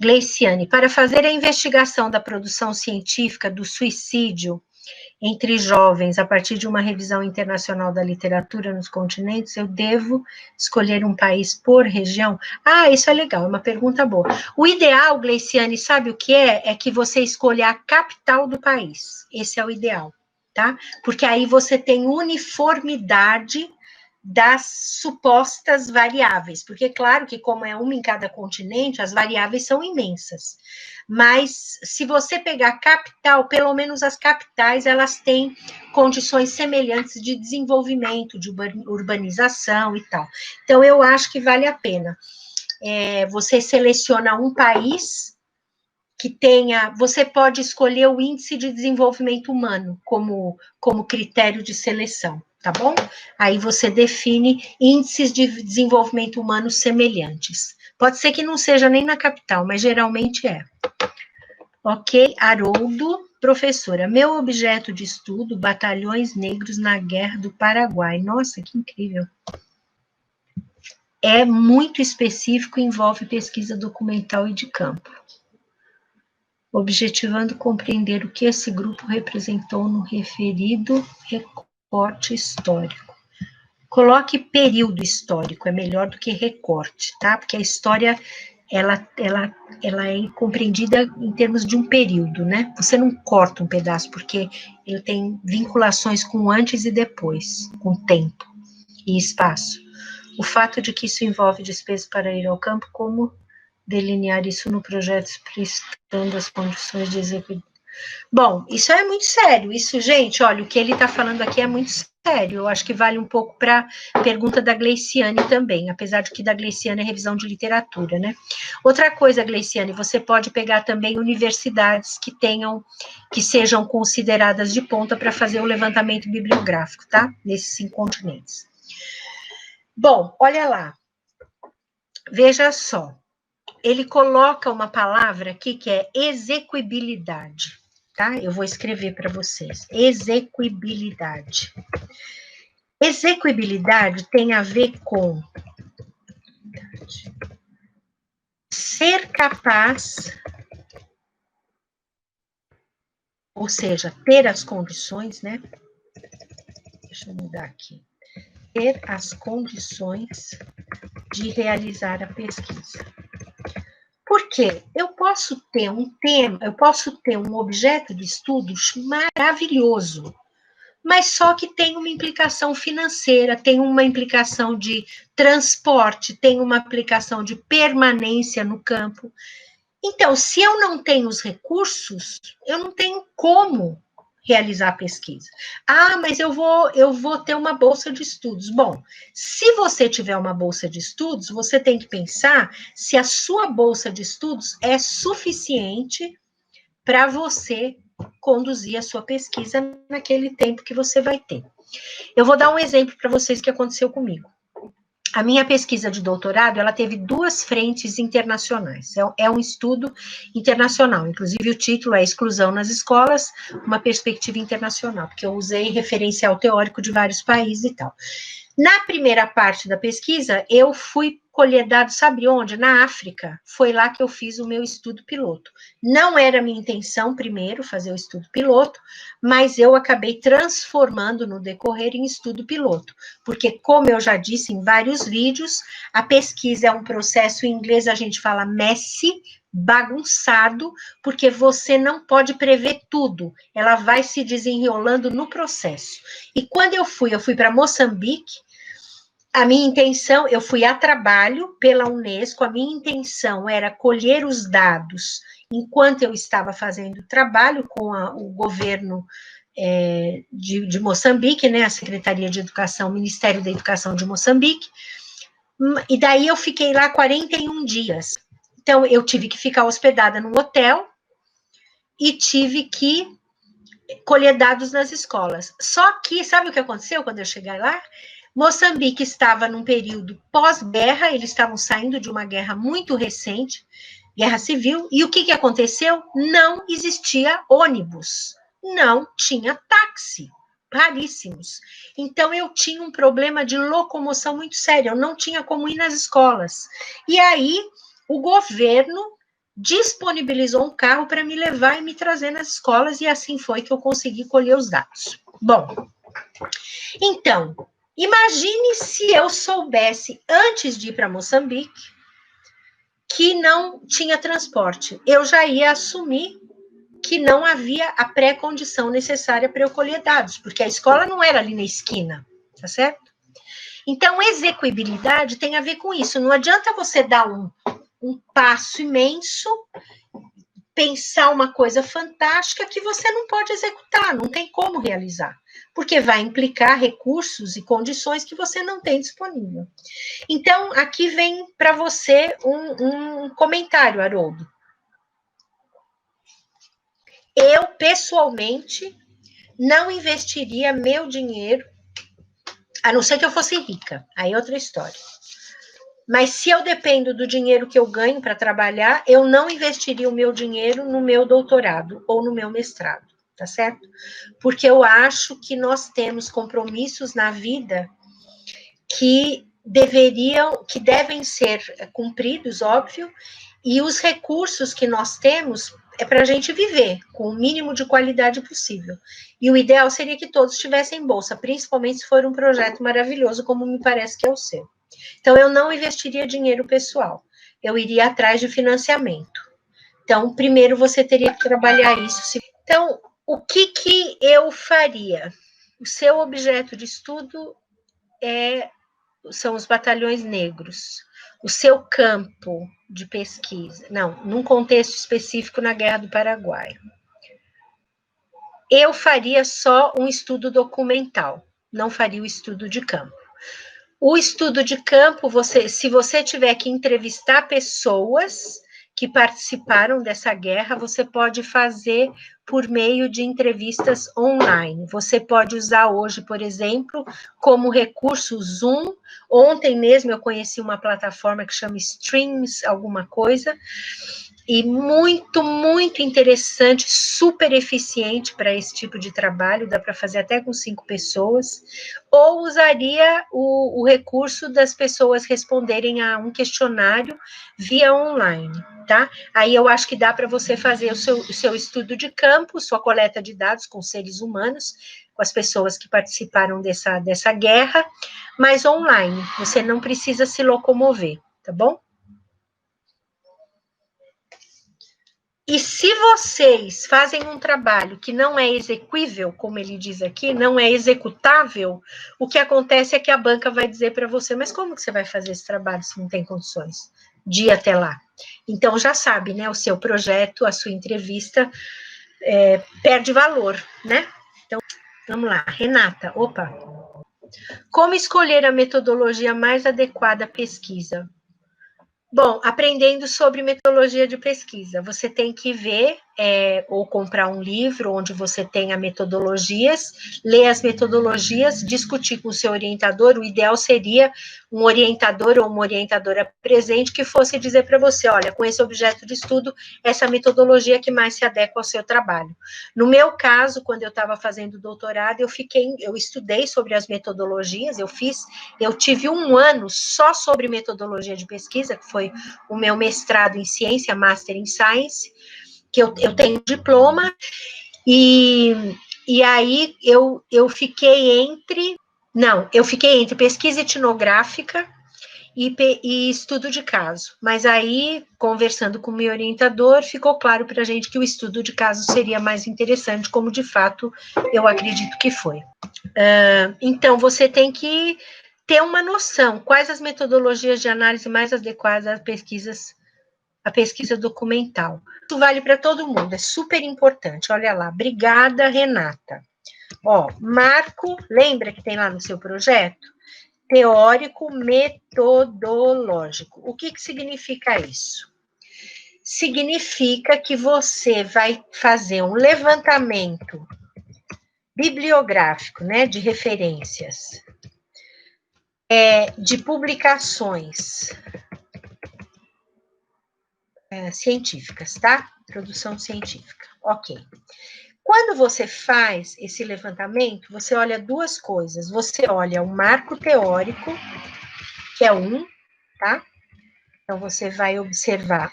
Gleiciane, para fazer a investigação da produção científica do suicídio entre jovens, a partir de uma revisão internacional da literatura nos continentes, eu devo escolher um país por região? Ah, isso é legal, é uma pergunta boa. O ideal, Gleiciane, sabe o que é? É que você escolha a capital do país. Esse é o ideal, tá? Porque aí você tem uniformidade das supostas variáveis, porque claro que como é uma em cada continente, as variáveis são imensas, mas se você pegar a capital, pelo menos as capitais, elas têm condições semelhantes de desenvolvimento, de urbanização e tal, então eu acho que vale a pena, você seleciona um país que tenha, você pode escolher o índice de desenvolvimento humano como critério de seleção, tá bom? Aí você define índices de desenvolvimento humano semelhantes. Pode ser que não seja nem na capital, mas geralmente é. Ok, Haroldo, professora, meu objeto de estudo, batalhões negros na Guerra do Paraguai. Nossa, que incrível. É muito específico, envolve pesquisa documental e de campo, objetivando compreender o que esse grupo representou no referido recorte histórico. Coloque período histórico, é melhor do que recorte, tá? Porque a história, ela é compreendida em termos de um período, né? Você não corta um pedaço, porque ele tem vinculações com antes e depois, com tempo e espaço. O fato de que isso envolve despesa para ir ao campo, como delinear isso no projeto, prestando as condições de execução. Bom, isso é muito sério, isso, gente, olha, o que ele está falando aqui é muito sério, eu acho que vale um pouco para a pergunta da Gleiciane também, apesar de que da Gleiciane é revisão de literatura, né? Outra coisa, Gleiciane, você pode pegar também universidades que sejam consideradas de ponta para fazer o levantamento bibliográfico, tá? Nesses 5 continentes. Bom, olha lá, veja só, ele coloca uma palavra aqui que é execuibilidade, tá? Eu vou escrever para vocês. Execuibilidade. Execuibilidade tem a ver com ser capaz, ou seja, ter as condições, né? Deixa eu mudar aqui. Ter as condições de realizar a pesquisa. Por quê? Eu posso ter um tema, eu posso ter um objeto de estudos maravilhoso, mas só que tem uma implicação financeira, tem uma implicação de transporte, tem uma implicação de permanência no campo. Então, se eu não tenho os recursos, eu não tenho como realizar a pesquisa. Ah, mas eu vou ter uma bolsa de estudos. Bom, se você tiver uma bolsa de estudos, você tem que pensar se a sua bolsa de estudos é suficiente para você conduzir a sua pesquisa naquele tempo que você vai ter. Eu vou dar um exemplo para vocês que aconteceu comigo. A minha pesquisa de doutorado, ela teve 2 frentes internacionais. É um estudo internacional, inclusive o título é Exclusão nas Escolas, uma perspectiva internacional, porque eu usei referencial teórico de vários países e tal. Na primeira parte da pesquisa, eu fui colher dados, sabe onde? Na África. Foi lá que eu fiz o meu estudo piloto. Não era minha intenção, primeiro, fazer o estudo piloto, mas eu acabei transformando no decorrer em estudo piloto. Porque, como eu já disse em vários vídeos, a pesquisa é um processo, em inglês a gente fala messy, bagunçado, porque você não pode prever tudo. Ela vai se desenrolando no processo. E quando eu fui para Moçambique, a minha intenção, eu fui a trabalho pela Unesco, a minha intenção era colher os dados enquanto eu estava fazendo trabalho com o governo de Moçambique, né, a Secretaria de Educação, o Ministério da Educação de Moçambique, e daí eu fiquei lá 41 dias. Então, eu tive que ficar hospedada num hotel e tive que colher dados nas escolas. Só que, sabe o que aconteceu quando eu cheguei lá? Moçambique estava num período pós-guerra, eles estavam saindo de uma guerra muito recente, guerra civil, e o que aconteceu? Não existia ônibus, não tinha táxi, raríssimos. Então, eu tinha um problema de locomoção muito sério, eu não tinha como ir nas escolas. E aí, o governo disponibilizou um carro para me levar e me trazer nas escolas, e assim foi que eu consegui colher os dados. Bom, então, imagine se eu soubesse, antes de ir para Moçambique, que não tinha transporte. Eu já ia assumir que não havia a pré-condição necessária para eu colher dados, porque a escola não era ali na esquina, tá certo? Então, execuibilidade tem a ver com isso. Não adianta você dar um passo imenso, pensar uma coisa fantástica que você não pode executar, não tem como realizar, porque vai implicar recursos e condições que você não tem disponível. Então, aqui vem para você um comentário, Haroldo. Eu, pessoalmente, não investiria meu dinheiro, a não ser que eu fosse rica, aí é outra história. Mas se eu dependo do dinheiro que eu ganho para trabalhar, eu não investiria o meu dinheiro no meu doutorado ou no meu mestrado, tá certo? Porque eu acho que nós temos compromissos na vida que devem ser cumpridos, óbvio, e os recursos que nós temos é para a gente viver com o mínimo de qualidade possível. E o ideal seria que todos tivessem bolsa, principalmente se for um projeto maravilhoso, como me parece que é o seu. Então, eu não investiria dinheiro pessoal, eu iria atrás de financiamento. Então, primeiro você teria que trabalhar isso. Então, o que eu faria? O seu objeto de estudo são os batalhões negros. O seu campo de pesquisa, não, num contexto específico na Guerra do Paraguai. Eu faria só um estudo documental, não faria o estudo de campo. O estudo de campo, se você tiver que entrevistar pessoas que participaram dessa guerra, você pode fazer por meio de entrevistas online. Você pode usar hoje, por exemplo, como recurso Zoom. Ontem mesmo eu conheci uma plataforma que chama Streams, alguma coisa, e muito, muito interessante, super eficiente para esse tipo de trabalho, dá para fazer até com 5 pessoas, ou usaria o recurso das pessoas responderem a um questionário via online, tá? Aí eu acho que dá para você fazer o seu estudo de campo, sua coleta de dados com seres humanos, com as pessoas que participaram dessa guerra, mas online, você não precisa se locomover, tá bom? E se vocês fazem um trabalho que não é exequível, como ele diz aqui, não é executável, o que acontece é que a banca vai dizer para você, mas como que você vai fazer esse trabalho se não tem condições de ir até lá? Então, já sabe, né, o seu projeto, a sua entrevista perde valor, né? Então, vamos lá, Renata, opa. Como escolher a metodologia mais adequada à pesquisa? Bom, aprendendo sobre metodologia de pesquisa, você tem que ver ou comprar um livro onde você tenha metodologias, ler as metodologias, discutir com o seu orientador. O ideal seria um orientador ou uma orientadora presente que fosse dizer para você, olha, com esse objeto de estudo, essa metodologia que mais se adequa ao seu trabalho. No meu caso, quando eu estava fazendo doutorado, eu estudei sobre as metodologias, eu tive 1 ano só sobre metodologia de pesquisa, que foi o meu mestrado em ciência, Master in Science, que eu tenho diploma, e aí eu fiquei entre pesquisa etnográfica e estudo de caso. Mas aí, conversando com o meu orientador, ficou claro para a gente que o estudo de caso seria mais interessante, como de fato eu acredito que foi. Então, você tem que ter uma noção, quais as metodologias de análise mais adequadas à pesquisa documental. Isso vale para todo mundo, é super importante. Olha lá, obrigada, Renata. Ó, marco, lembra que tem lá no seu projeto? Teórico metodológico. O que significa isso? Significa que você vai fazer um levantamento bibliográfico, né, de referências, de publicações científicas, tá? Produção científica, ok. Quando você faz esse levantamento, você olha 2 coisas. Você olha o marco teórico, que é tá? Então, você vai observar,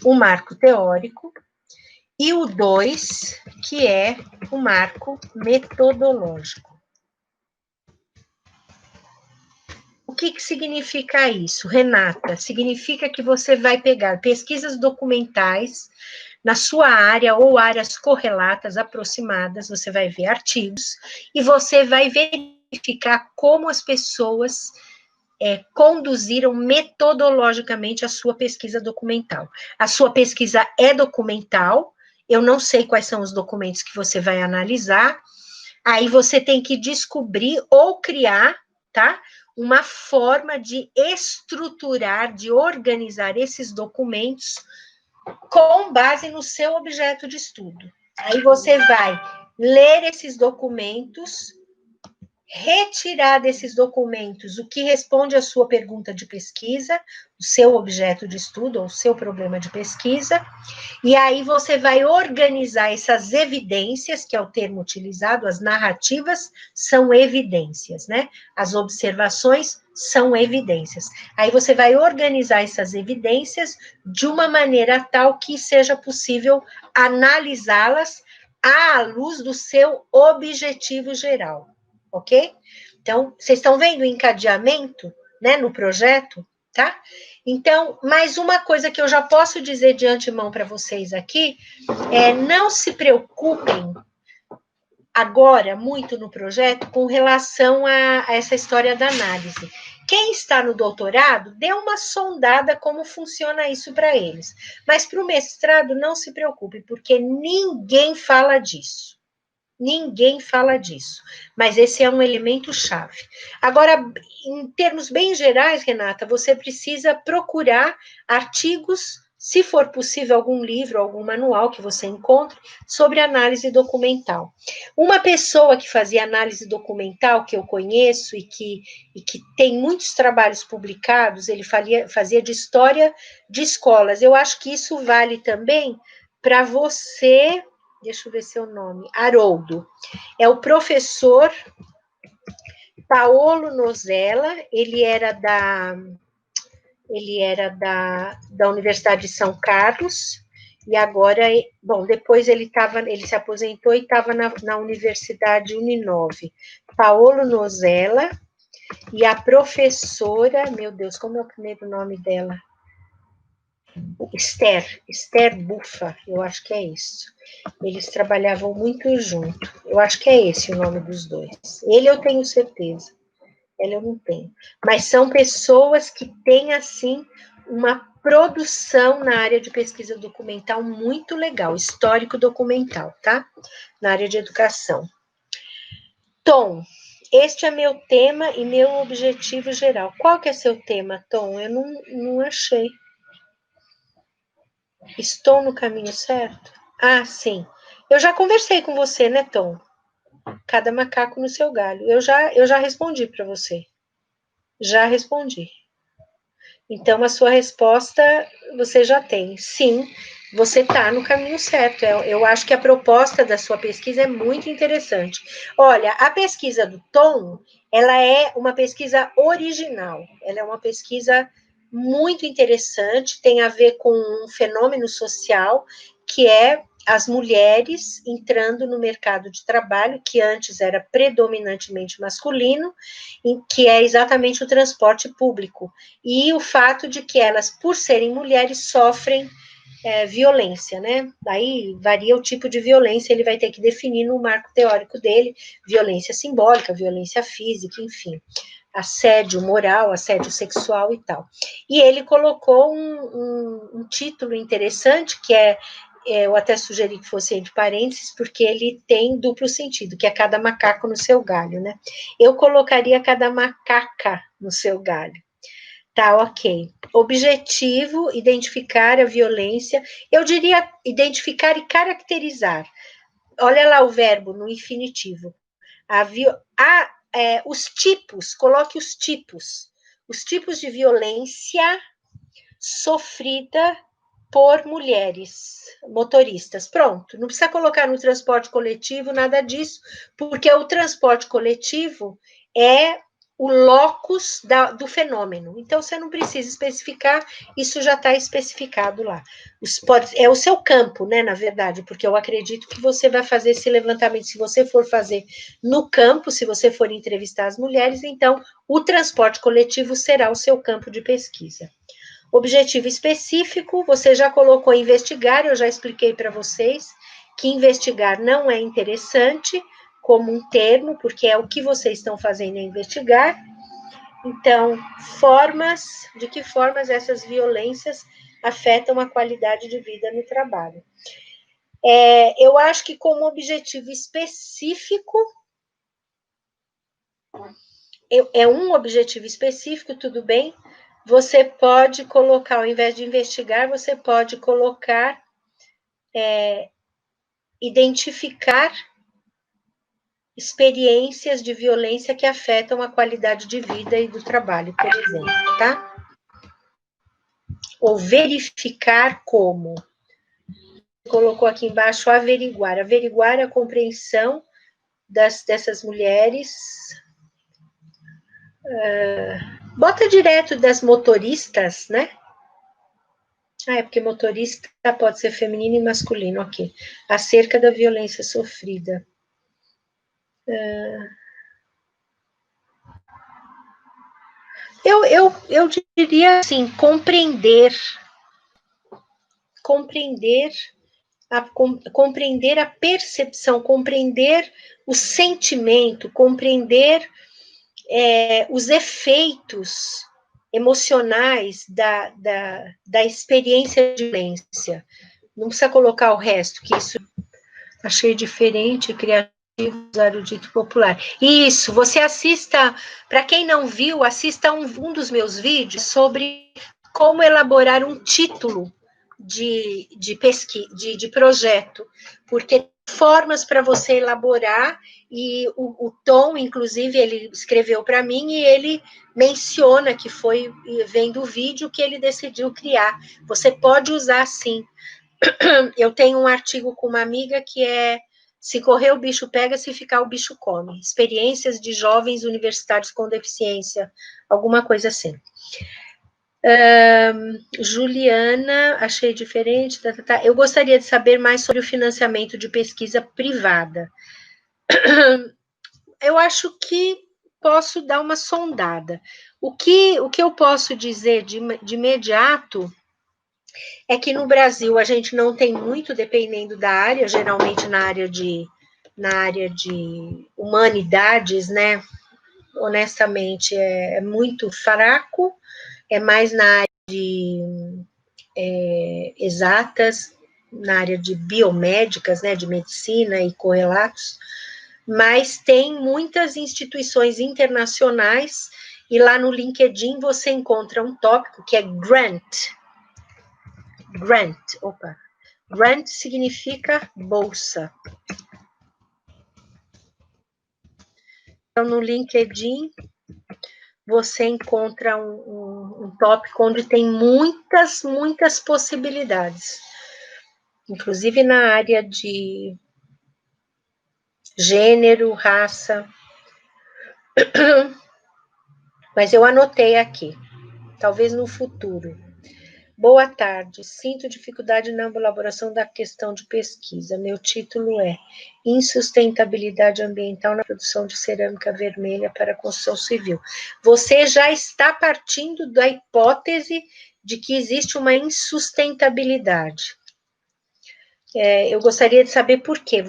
o marco teórico, e o 2, que é o marco metodológico. O que significa isso, Renata? Significa que você vai pegar pesquisas documentais na sua área ou áreas correlatas, aproximadas, você vai ver artigos, e você vai verificar como as pessoas conduziram metodologicamente a sua pesquisa documental. A sua pesquisa é documental, eu não sei quais são os documentos que você vai analisar, aí você tem que descobrir ou criar, tá? Uma forma de estruturar, de organizar esses documentos com base no seu objeto de estudo. Aí você vai ler esses documentos, retirar desses documentos o que responde à sua pergunta de pesquisa, o seu objeto de estudo ou o seu problema de pesquisa, e aí você vai organizar essas evidências, que é o termo utilizado, as narrativas são evidências, né? As observações são evidências. Aí você vai organizar essas evidências de uma maneira tal que seja possível analisá-las à luz do seu objetivo geral, ok? Então, vocês estão vendo o encadeamento, né, no projeto, tá? Então, mais uma coisa que eu já posso dizer de antemão para vocês aqui, não se preocupem agora muito no projeto com relação a essa história da análise. Quem está no doutorado, dê uma sondada como funciona isso para eles. Mas para o mestrado, não se preocupe, porque ninguém fala disso. Ninguém fala disso, mas esse é um elemento chave. Agora, em termos bem gerais, Renata, você precisa procurar artigos, se for possível, algum livro, algum manual que você encontre sobre análise documental. Uma pessoa que fazia análise documental, que eu conheço e que tem muitos trabalhos publicados, ele fazia de história de escolas. Eu acho que isso vale também para você. Deixa eu ver seu nome, Haroldo. É o professor Paolo Nozella, ele era da Universidade de São Carlos, e agora, bom, depois ele se aposentou e estava na Universidade Uninove. Paolo Nozella, e a professora, meu Deus, como é o primeiro nome dela? Esther Buffa, eu acho que é isso. Eles trabalhavam muito junto. Eu acho que é esse o nome dos dois. Ele eu tenho certeza. Ela eu não tenho. Mas são pessoas que têm, assim, uma produção na área de pesquisa documental muito legal, histórico documental, tá? Na área de educação. Tom, este é meu tema e meu objetivo geral. Qual que é seu tema, Tom? Eu não achei. Estou no caminho certo? Ah, sim. Eu já conversei com você, né, Tom? Cada macaco no seu galho. Eu já respondi para você. Já respondi. Então, a sua resposta você já tem. Sim, você está no caminho certo. Eu acho que a proposta da sua pesquisa é muito interessante. Olha, a pesquisa do Tom, ela é uma pesquisa original. Ela é uma pesquisa muito interessante, tem a ver com um fenômeno social que é as mulheres entrando no mercado de trabalho, que antes era predominantemente masculino, que é exatamente o transporte público, e o fato de que elas, por serem mulheres, sofrem violência, né? Daí varia o tipo de violência, ele vai ter que definir no marco teórico dele, violência simbólica, violência física, enfim, assédio moral, assédio sexual e tal. E ele colocou um título interessante, que eu até sugeri que fosse entre parênteses, porque ele tem duplo sentido, que é cada macaco no seu galho, né? Eu colocaria cada macaca no seu galho. Tá, ok. Objetivo, identificar a violência. Eu diria identificar e caracterizar. Olha lá o verbo no infinitivo. Os tipos, coloque os tipos. Os tipos de violência sofrida por mulheres motoristas. Pronto, não precisa colocar no transporte coletivo nada disso, porque o transporte coletivo é o locus do fenômeno. Então, você não precisa especificar, isso já está especificado lá. É o seu campo, né, na verdade, porque eu acredito que você vai fazer esse levantamento, se você for fazer no campo, se você for entrevistar as mulheres, então o transporte coletivo será o seu campo de pesquisa. Objetivo específico, você já colocou investigar, eu já expliquei para vocês que investigar não é interessante, como um termo, porque é o que vocês estão fazendo é investigar. Então, de que formas essas violências afetam a qualidade de vida no trabalho. Eu acho que como objetivo específico, é um objetivo específico, tudo bem, você pode colocar, ao invés de investigar, você pode colocar, identificar experiências de violência que afetam a qualidade de vida e do trabalho, por exemplo, tá? Ou verificar como. Colocou aqui embaixo averiguar. Averiguar a compreensão dessas mulheres. Bota direto das motoristas, né? É porque motorista pode ser feminino e masculino, ok. Acerca da violência sofrida. Eu diria assim, compreender a percepção, compreender o sentimento, compreender os efeitos emocionais da experiência de violência. Não precisa colocar o resto, que isso achei diferente, criativo, usar o dito popular. Isso, você assista, para quem não viu, assista um dos meus vídeos sobre como elaborar um título de pesquisa, de projeto, porque formas para você elaborar, e o Tom, inclusive, ele escreveu para mim e ele menciona que foi vendo o vídeo que ele decidiu criar. Você pode usar sim. Eu tenho um artigo com uma amiga que é Se correr o bicho pega, se ficar o bicho come. Experiências de jovens universitários com deficiência, alguma coisa assim. Juliana, achei diferente. Eu gostaria de saber mais sobre o financiamento de pesquisa privada. Eu acho que posso dar uma sondada. O que eu posso dizer de imediato é que no Brasil a gente não tem muito, dependendo da área, geralmente na área de humanidades, né? Honestamente, é muito fraco, é mais na área de exatas, na área de biomédicas, né? De medicina e correlatos, mas tem muitas instituições internacionais, e lá no LinkedIn você encontra um tópico que é grant. Grant significa bolsa. Então, no LinkedIn, você encontra um tópico onde tem muitas possibilidades. Inclusive na área de gênero, raça. Mas eu anotei aqui. Talvez no futuro. Boa tarde, sinto dificuldade na elaboração da questão de pesquisa. Meu título é Insustentabilidade Ambiental na produção de cerâmica vermelha para a construção civil. Você já está partindo da hipótese de que existe uma insustentabilidade. Eu gostaria de saber por quê.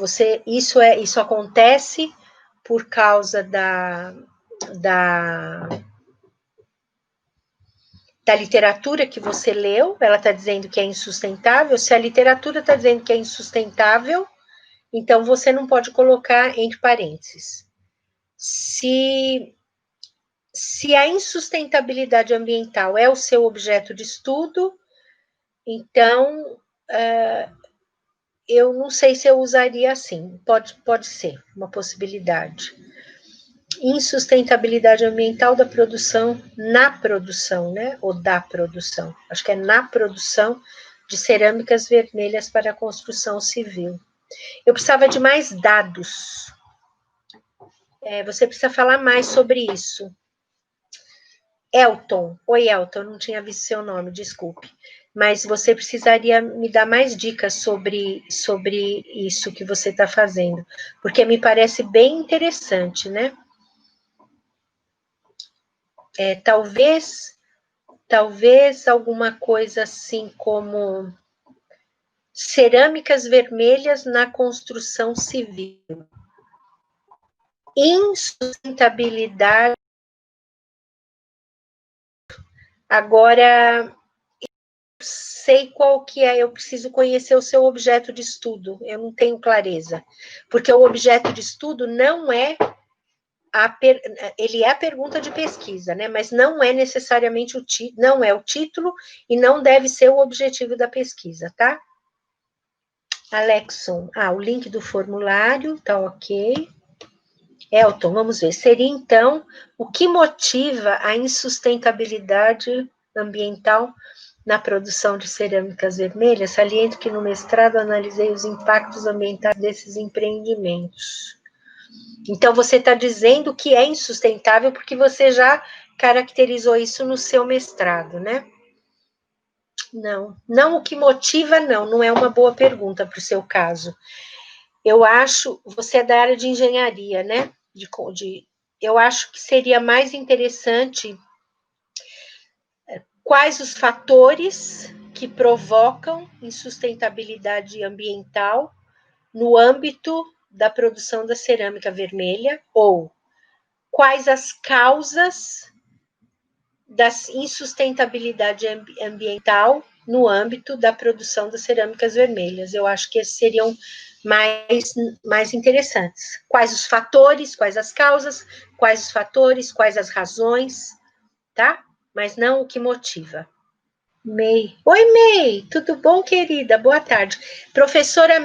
Isso acontece por causa da literatura que você leu, ela está dizendo que é insustentável. Se a literatura está dizendo que é insustentável, então você não pode colocar entre parênteses. Se a insustentabilidade ambiental é o seu objeto de estudo, então eu não sei se eu usaria assim. Pode ser uma possibilidade. Insustentabilidade ambiental da produção, na produção, né? Ou da produção. Acho que é na produção de cerâmicas vermelhas para a construção civil. Eu precisava de mais dados. Você precisa falar mais sobre isso. Elton. Oi, Elton, não tinha visto seu nome, desculpe. Mas você precisaria me dar mais dicas sobre isso que você está fazendo, porque me parece bem interessante, né? Talvez alguma coisa assim como cerâmicas vermelhas na construção civil. Insustentabilidade. Agora, sei qual que é, eu preciso conhecer o seu objeto de estudo, eu não tenho clareza, porque o objeto de estudo não é ele é a pergunta de pesquisa, né? Mas não é necessariamente não é o título e não deve ser o objetivo da pesquisa, tá? Alexson, o link do formulário, tá ok. Elton, vamos ver. Seria então o que motiva a insustentabilidade ambiental na produção de cerâmicas vermelhas? Saliento que no mestrado analisei os impactos ambientais desses empreendimentos. Então, você está dizendo que é insustentável porque você já caracterizou isso no seu mestrado, né? Não o que motiva, não é uma boa pergunta para o seu caso. Eu acho, você é da área de engenharia, né? Eu acho que seria mais interessante quais os fatores que provocam insustentabilidade ambiental no âmbito da produção da cerâmica vermelha, ou quais as causas da insustentabilidade ambiental no âmbito da produção das cerâmicas vermelhas. Eu acho que esses seriam mais interessantes. Quais os fatores, quais as causas, quais os fatores, quais as razões, tá? Mas não o que motiva. May. Oi, May, tudo bom, querida? Boa tarde. Professora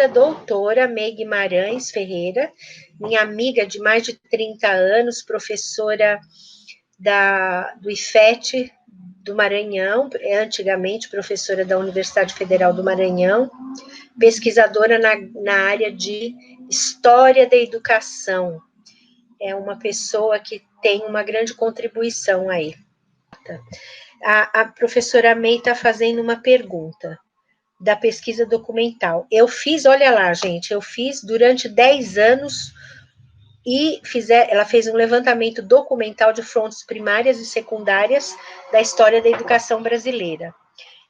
doutora May Guimarães Ferreira, minha amiga de mais de 30 anos, professora do IFET do Maranhão, antigamente professora da Universidade Federal do Maranhão, pesquisadora na área de História da Educação. É uma pessoa que tem uma grande contribuição aí. A professora May está fazendo uma pergunta da pesquisa documental. Olha lá, gente, eu fiz durante 10 anos e ela fez um levantamento documental de fontes primárias e secundárias da história da educação brasileira.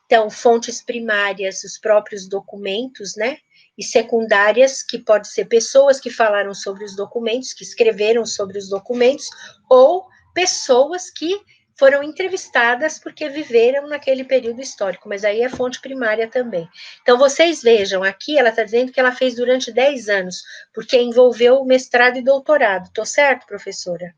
Então, fontes primárias, os próprios documentos, né? E secundárias, que pode ser pessoas que falaram sobre os documentos, que escreveram sobre os documentos, ou pessoas que foram entrevistadas porque viveram naquele período histórico, mas aí é fonte primária também. Então, vocês vejam, aqui ela está dizendo que ela fez durante 10 anos, porque envolveu mestrado e doutorado. Estou certo, professora?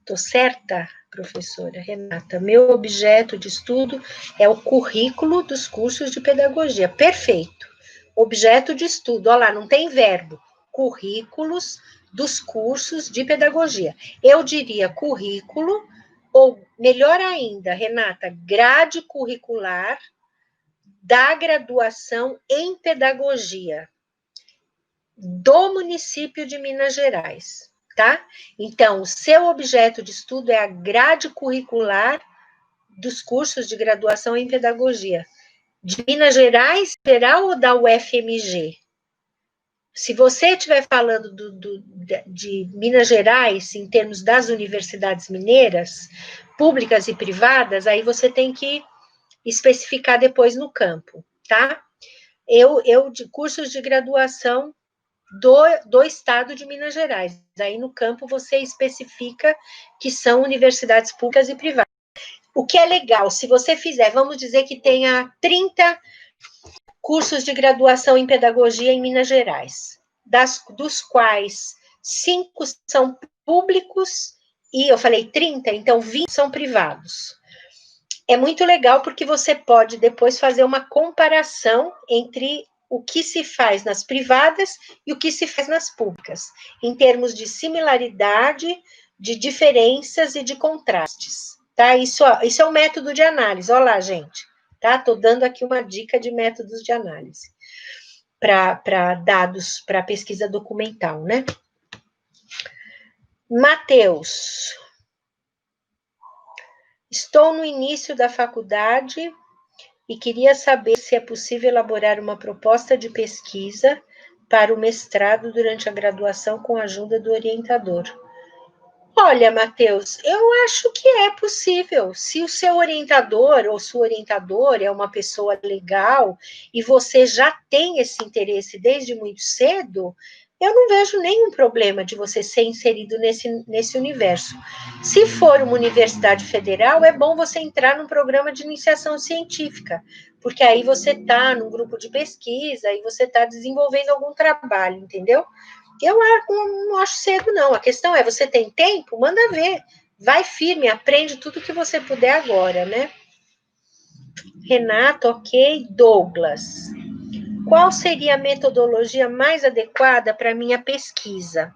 Estou certa, professora Renata? Meu objeto de estudo é o currículo dos cursos de pedagogia. Perfeito. Objeto de estudo, olha lá, não tem verbo. Currículos dos cursos de pedagogia. Eu diria currículo, ou melhor ainda, Renata, grade curricular da graduação em pedagogia do município de Minas Gerais, tá? Então, o seu objeto de estudo é a grade curricular dos cursos de graduação em pedagogia. De Minas Gerais, geral ou da UFMG? Se você estiver falando de Minas Gerais, em termos das universidades mineiras, públicas e privadas, aí você tem que especificar depois no campo, tá? Eu de cursos de graduação do estado de Minas Gerais. Aí no campo você especifica que são universidades públicas e privadas. O que é legal, se você fizer, vamos dizer que tenha 30 cursos de graduação em pedagogia em Minas Gerais, dos quais 5 são públicos e eu falei 30, então 20 são privados. É muito legal porque você pode depois fazer uma comparação entre o que se faz nas privadas e o que se faz nas públicas, em termos de similaridade, de diferenças e de contrastes, tá? Isso é um método de análise, olha lá, gente, tá? Tô dando aqui uma dica de métodos de análise para dados, para pesquisa documental, né? Matheus, Estou no início da faculdade e queria saber se é possível elaborar uma proposta de pesquisa para o mestrado durante a graduação com a ajuda do orientador. Olha, Matheus, eu acho que é possível. Se o seu orientador ou sua orientadora é uma pessoa legal e você já tem esse interesse desde muito cedo, eu não vejo nenhum problema de você ser inserido nesse universo. Se for uma universidade federal, é bom você entrar num programa de iniciação científica, porque aí você está num grupo de pesquisa e você está desenvolvendo algum trabalho, entendeu? Eu não acho cedo, não. A questão é, você tem tempo? Manda ver. Vai firme, aprende tudo que você puder agora, né? Renato, ok. Douglas. Qual seria a metodologia mais adequada para minha pesquisa?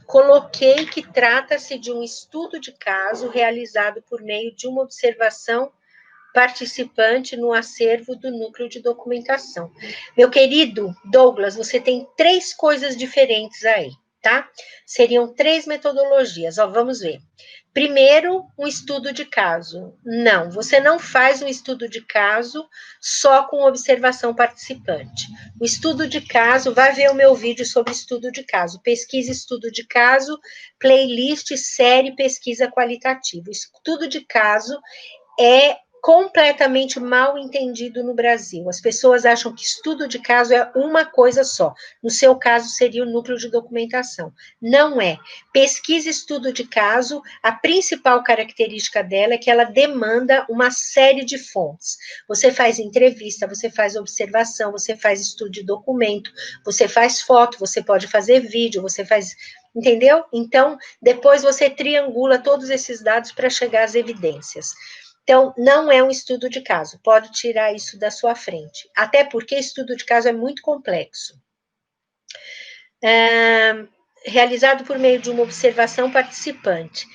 Coloquei que trata-se de um estudo de caso realizado por meio de uma observação participante no acervo do núcleo de documentação. Meu querido Douglas, você tem 3 coisas diferentes aí, tá? Seriam 3 metodologias, ó, vamos ver. Primeiro, um estudo de caso. Não, você não faz um estudo de caso só com observação participante. O estudo de caso, vai ver o meu vídeo sobre estudo de caso. Pesquisa estudo de caso, playlist, série pesquisa qualitativa. Estudo de caso é completamente mal entendido no Brasil. As pessoas acham que estudo de caso é uma coisa só. No seu caso, seria o núcleo de documentação. Não é. Pesquisa estudo de caso, a principal característica dela é que ela demanda uma série de fontes. Você faz entrevista, você faz observação, você faz estudo de documento, você faz foto, você pode fazer vídeo, você faz... Entendeu? Então, depois você triangula todos esses dados para chegar às evidências. Então, não é um estudo de caso, pode tirar isso da sua frente. Até porque estudo de caso é muito complexo. Realizado por meio de uma observação participante.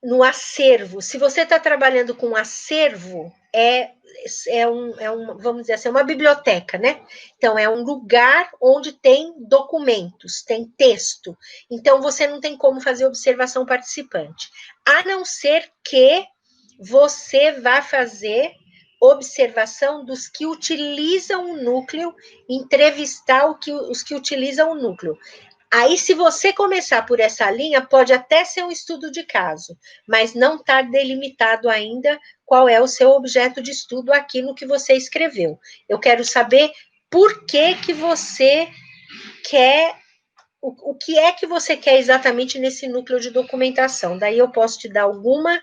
No acervo, se você está trabalhando com acervo, vamos dizer assim, uma biblioteca, né? Então, é um lugar onde tem documentos, tem texto. Então, você não tem como fazer observação participante. A não ser que você vai fazer observação dos que utilizam o núcleo, entrevistar os que utilizam o núcleo. Aí, se você começar por essa linha, pode até ser um estudo de caso, mas não está delimitado ainda qual é o seu objeto de estudo aqui no que você escreveu. Eu quero saber por que você quer, o que é que você quer exatamente nesse núcleo de documentação. Daí eu posso te dar alguma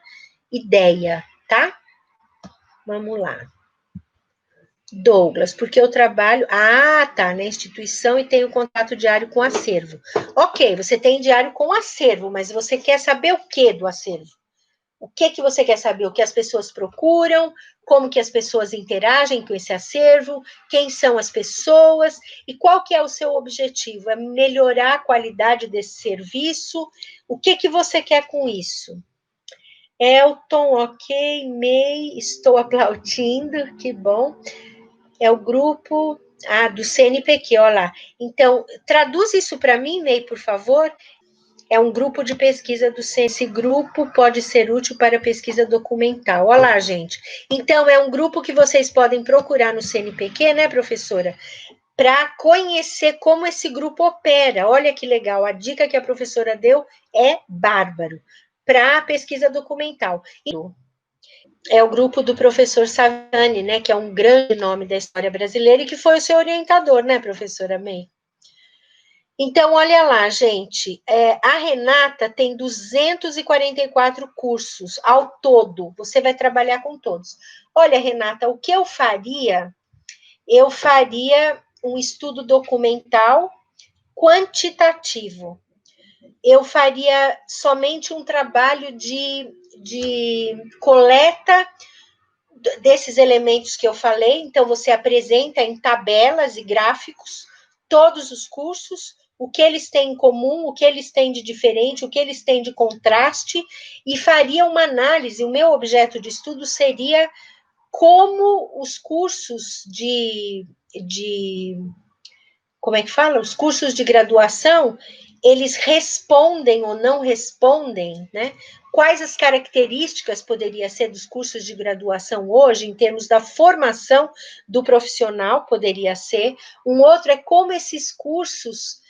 ideia, tá? Vamos lá. Douglas, porque eu trabalho... Ah, tá, na instituição e tenho contato diário com acervo. Ok, você tem diário com acervo, mas você quer saber o que do acervo? O que você quer saber? O que as pessoas procuram, como que as pessoas interagem com esse acervo, quem são as pessoas e qual que é o seu objetivo? É melhorar a qualidade desse serviço? O que você quer com isso? Elton, ok, May, estou aplaudindo, que bom. É o grupo do CNPq, olha lá. Então, traduz isso para mim, May, por favor. É um grupo de pesquisa do CNPq. Esse grupo pode ser útil para pesquisa documental. Olha lá, gente. Então, é um grupo que vocês podem procurar no CNPq, né, professora? Para conhecer como esse grupo opera. Olha que legal, a dica que a professora deu é bárbaro. Para pesquisa documental. É o grupo do professor Saviani, né, que é um grande nome da história brasileira e que foi o seu orientador, né, professora May? Então, olha lá, gente, a Renata tem 244 cursos ao todo, você vai trabalhar com todos. Olha, Renata, o que eu faria? Eu faria um estudo documental quantitativo. Eu faria somente um trabalho de coleta desses elementos que eu falei, então você apresenta em tabelas e gráficos todos os cursos, o que eles têm em comum, o que eles têm de diferente, o que eles têm de contraste, e faria uma análise. O meu objeto de estudo seria como os cursos como é que fala? Os cursos de graduação, eles respondem ou não respondem, né? Quais as características poderia ser dos cursos de graduação hoje, em termos da formação do profissional, poderia ser. Um outro é como esses cursos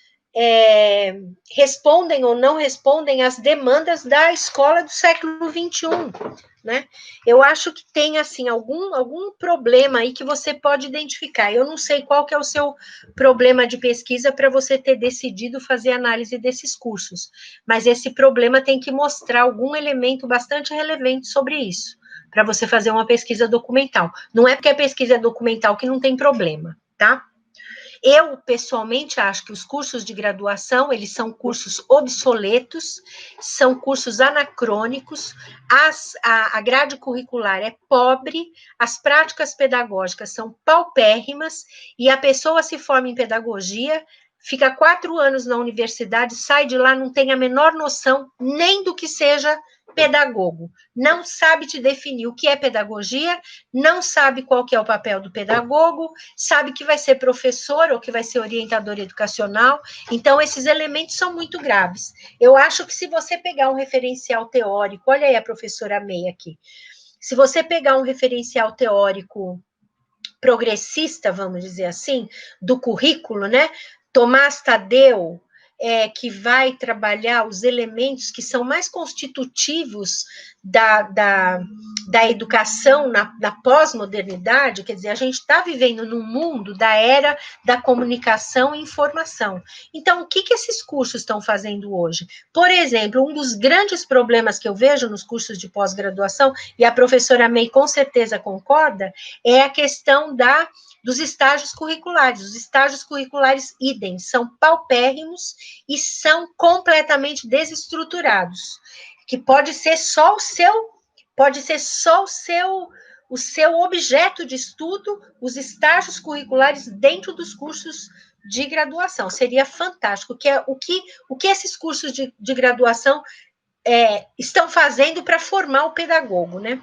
respondem ou não respondem às demandas da escola do século XXI, né? Eu acho que tem, assim, algum problema aí que você pode identificar. Eu não sei qual que é o seu problema de pesquisa para você ter decidido fazer análise desses cursos, mas esse problema tem que mostrar algum elemento bastante relevante sobre isso, para você fazer uma pesquisa documental. Não é porque a pesquisa é documental que não tem problema, tá? Eu, pessoalmente, acho que os cursos de graduação, eles são cursos obsoletos, são cursos anacrônicos, a grade curricular é pobre, as práticas pedagógicas são paupérrimas, e a pessoa se forma em pedagogia, fica 4 anos na universidade, sai de lá, não tem a menor noção nem do que seja pedagogo, não sabe te definir o que é pedagogia, não sabe qual que é o papel do pedagogo, sabe que vai ser professor ou que vai ser orientador educacional. Então, esses elementos são muito graves. Eu acho que se você pegar um referencial teórico, olha aí a professora May aqui, se você pegar um referencial teórico progressista, vamos dizer assim, do currículo, né? Tomás Tadeu, que vai trabalhar os elementos que são mais constitutivos da educação na pós-modernidade, quer dizer, a gente está vivendo num mundo da era da comunicação e informação. Então, o que esses cursos estão fazendo hoje? Por exemplo, um dos grandes problemas que eu vejo nos cursos de pós-graduação, e a professora May com certeza concorda, é a questão dos estágios curriculares. Os estágios curriculares, idem, são paupérrimos e são completamente desestruturados, que pode ser só o seu objeto de estudo, os estágios curriculares dentro dos cursos de graduação. Seria fantástico, o que esses cursos de graduação estão fazendo para formar o pedagogo, né?